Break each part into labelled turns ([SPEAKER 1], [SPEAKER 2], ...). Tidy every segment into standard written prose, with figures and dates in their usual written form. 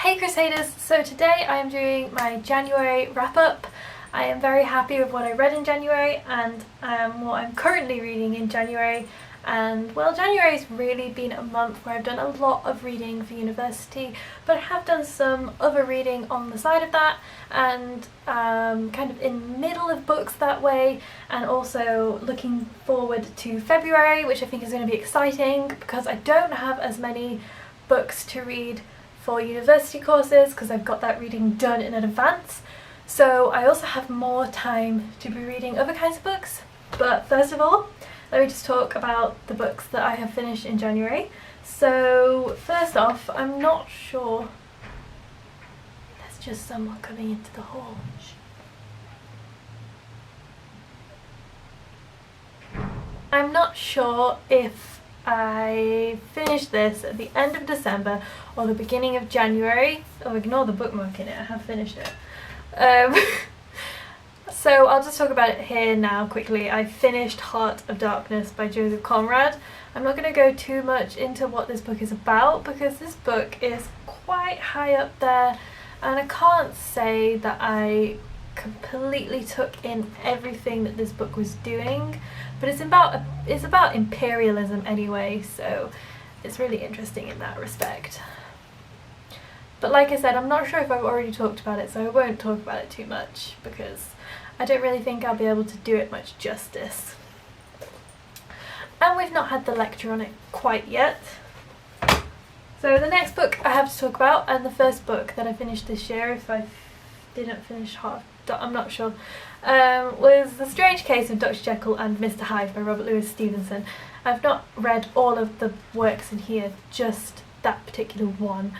[SPEAKER 1] Hey Crusaders! So today I am doing my January wrap-up. I am very happy with what I read in January and what I'm currently reading in January. And well, January's really been a month where I've done a lot of reading for university, but I have done some other reading on the side of that and kind of in the middle of books that way, and also looking forward to February, which I think is going to be exciting because I don't have as many books to read for university courses because I've got that reading done in advance. So I also have more time to be reading other kinds of books. But first of all, let me just talk about the books that I have finished in January. So first off, I'm not sure, there's just someone coming into the hall. I'm not sure if I finished this at the end of December or the beginning of January. Oh, ignore the bookmark in it, I have finished it. So I'll just talk about it here now quickly. I finished Heart of Darkness by Conrad. I'm not going to go too much into what this book is about because this book is quite high up there and I can't say that I completely took in everything that this book was doing, but it's about imperialism anyway, so it's really interesting in that respect. But like I said, I'm not sure if I've already talked about it, so I won't talk about it too much because I don't really think I'll be able to do it much justice. And we've not had the lecture on it quite yet. So the next book I have to talk about, and the first book that I finished this year, if I didn't finish I'm not sure, was The Strange Case of Dr. Jekyll and Mr. Hyde by Robert Louis Stevenson. I've not read all of the works in here, just that particular one.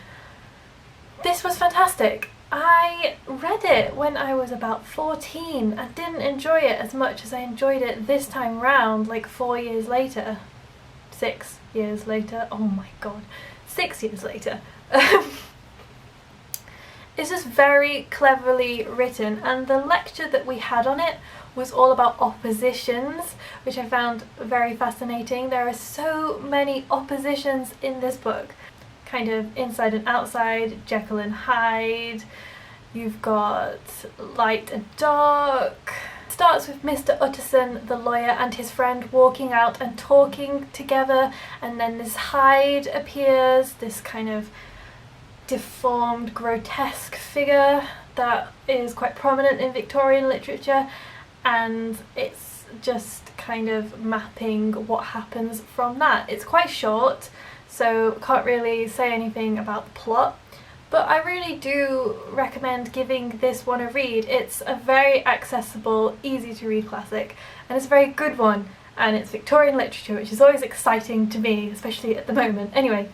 [SPEAKER 1] This was fantastic. I read it when I was about 14 and didn't enjoy it as much as I enjoyed it this time round, like 4 years later. 6 years later. Oh my god. 6 years later. It's just very cleverly written, and the lecture that we had on it was all about oppositions, which I found very fascinating. There are so many oppositions in this book. Kind of inside and outside, Jekyll and Hyde, you've got light and dark. It starts with Mr. Utterson, the lawyer, and his friend walking out and talking together, and then this Hyde appears, this kind of deformed, grotesque figure that is quite prominent in Victorian literature, and it's just kind of mapping what happens from that. It's quite short, so can't really say anything about the plot, but I really do recommend giving this one a read. It's a very accessible, easy to read classic, and it's a very good one, and it's Victorian literature, which is always exciting to me, especially at the moment. Anyway,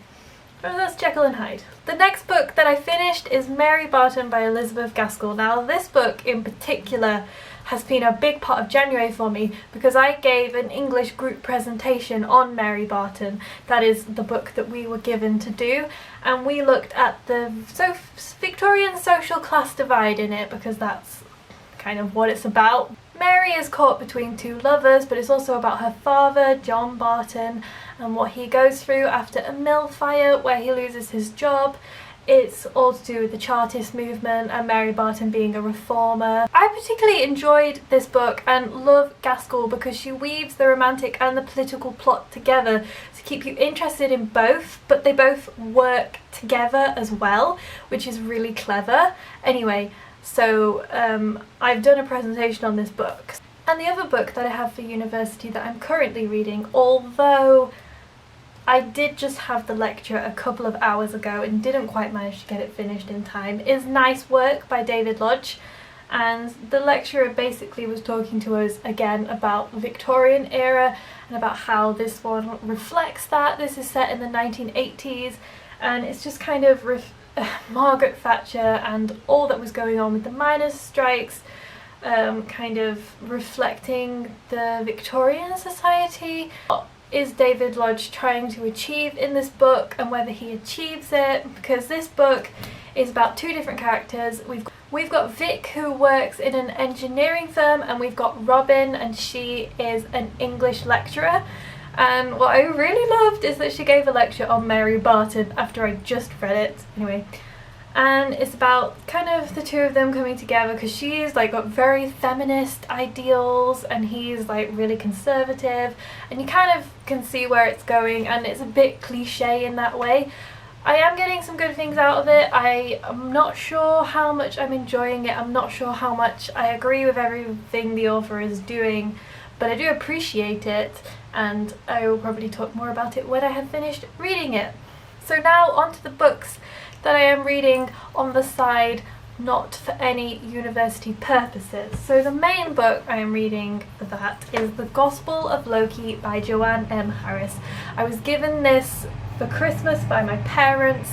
[SPEAKER 1] that's Jekyll and Hyde. The next book that I finished is Mary Barton by Elizabeth Gaskell. Now this book in particular has been a big part of January for me because I gave an English group presentation on Mary Barton. That is the book that we were given to do, and we looked at the Victorian social class divide in it because that's kind of what it's about. Mary is caught between two lovers, but it's also about her father, John Barton, and what he goes through after a mill fire where he loses his job. It's all to do with the Chartist movement and Mary Barton being a reformer. I particularly enjoyed this book and love Gaskell because she weaves the romantic and the political plot together to keep you interested in both, but they both work together as well, which is really clever. Anyway, so I've done a presentation on this book. And the other book that I have for university that I'm currently reading, although I did just have the lecture a couple of hours ago and didn't quite manage to get it finished in time, is Nice Work by David Lodge. And the lecturer basically was talking to us again about the Victorian era and about how this one reflects that. This is set in the 1980s, and it's just kind of Margaret Thatcher and all that was going on with the miners' strikes, kind of reflecting the Victorian society. What is David Lodge trying to achieve in this book, and whether he achieves it, because this book is about two different characters. We've got Vic, who works in an engineering firm, and we've got Robin, and she is an English lecturer. And what I really loved is that she gave a lecture on Mary Barton after I just read it. Anyway, and it's about kind of the two of them coming together because she's like got very feminist ideals and he's like really conservative, and you kind of can see where it's going, and it's a bit cliche in that way. I am getting some good things out of it. I am not sure how much I'm enjoying it. I'm not sure how much I agree with everything the author is doing, but I do appreciate it, and I will probably talk more about it when I have finished reading it. So now on to the books that I am reading on the side, not for any university purposes. So the main book I am reading for that is The Gospel of Loki by Joanne M. Harris. I was given this for Christmas by my parents,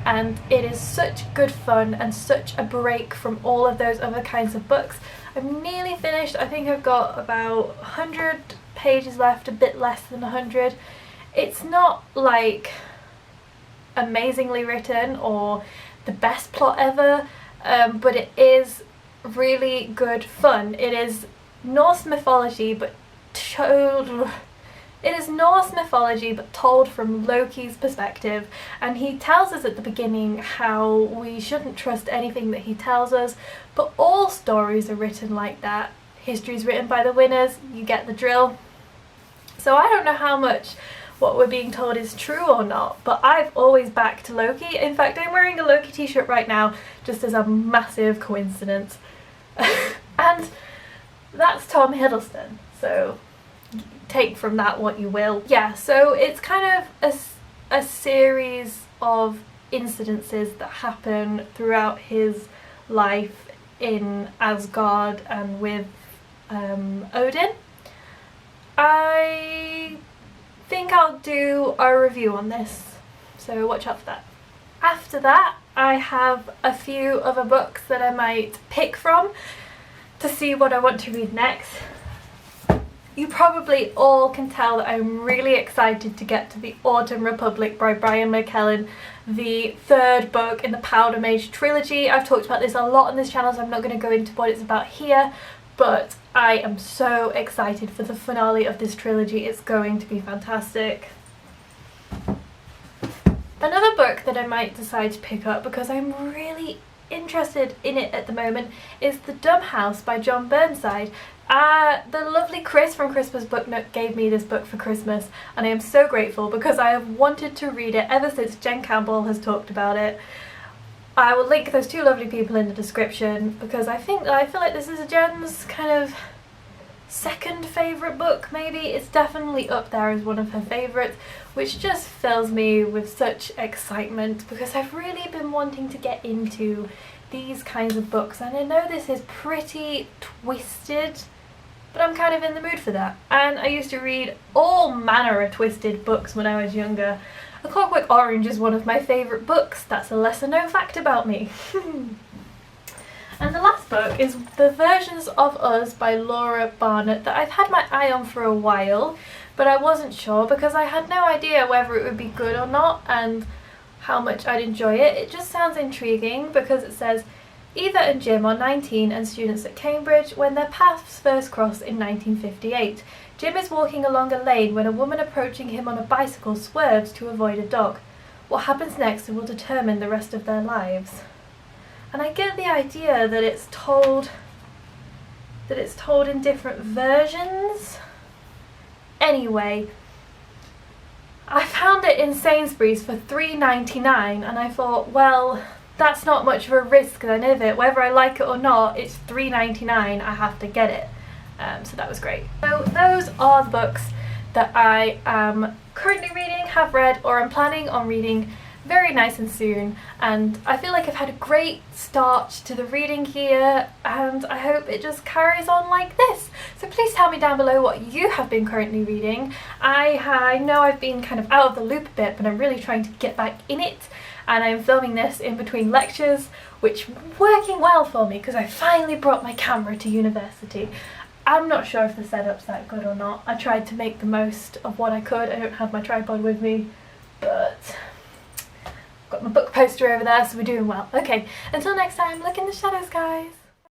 [SPEAKER 1] and it is such good fun and such a break from all of those other kinds of books. I'm nearly finished. I think I've got about 100 pages left, a bit less than 100. It's not like amazingly written or the best plot ever, but it is really good fun. It is Norse mythology, but told from Loki's perspective, and he tells us at the beginning how we shouldn't trust anything that he tells us, but all stories are written like that. History's written by the winners, you get the drill. So I don't know how much what we're being told is true or not, but I've always backed Loki. In fact, I'm wearing a Loki t-shirt right now just as a massive coincidence. And that's Tom Hiddleston, so take from that what you will. Yeah, so it's kind of a series of incidences that happen throughout his life in Asgard and with Odin. I think I'll do a review on this, so watch out for that. After that, I have a few other books that I might pick from to see what I want to read next. You probably all can tell that I'm really excited to get to The Autumn Republic by Brian McClellan, the third book in the Powder Mage trilogy. I've talked about this a lot on this channel, so I'm not going to go into what it's about here, but I am so excited for the finale of this trilogy. It's going to be fantastic. Another book that I might decide to pick up because I'm really interested in it at the moment is The Dumb House by John Burnside. The lovely Chris from Christmas Book Nook gave me this book for Christmas, and I am so grateful because I have wanted to read it ever since Jen Campbell has talked about it. I will link those two lovely people in the description because I feel like this is Jen's kind of second favourite book, maybe. It's definitely up there as one of her favourites, which just fills me with such excitement because I've really been wanting to get into these kinds of books, and I know this is pretty twisted, but I'm kind of in the mood for that. And I used to read all manner of twisted books when I was younger. A Clockwork Orange is one of my favourite books. That's a lesser known fact about me. And the last book is The Versions of Us by Laura Barnett that I've had my eye on for a while, but I wasn't sure because I had no idea whether it would be good or not and how much I'd enjoy it. It just sounds intriguing because it says, Eva and Jim are 19 and students at Cambridge when their paths first cross in 1958. Jim is walking along a lane when a woman approaching him on a bicycle swerves to avoid a dog. What happens next will determine the rest of their lives. And I get the idea that it's told in different versions. Anyway, I found it in Sainsbury's for $3.99 and I thought, well, that's not much of a risk then, is it? Whether I like it or not, it's $3.99, I have to get it. So that was great. So those are the books that I am currently reading, have read, or I'm planning on reading very nice and soon, and I feel like I've had a great start to the reading here, and I hope it just carries on like this. So please tell me down below what you have been currently reading. I know I've been kind of out of the loop a bit, but I'm really trying to get back in it, and I'm filming this in between lectures, which is working well for me because I finally brought my camera to university. I'm not sure if the setup's that good or not. I tried to make the most of what I could. I don't have my tripod with me, but got my book poster over there, so we're doing well. Okay, until next time, look in the shadows, guys.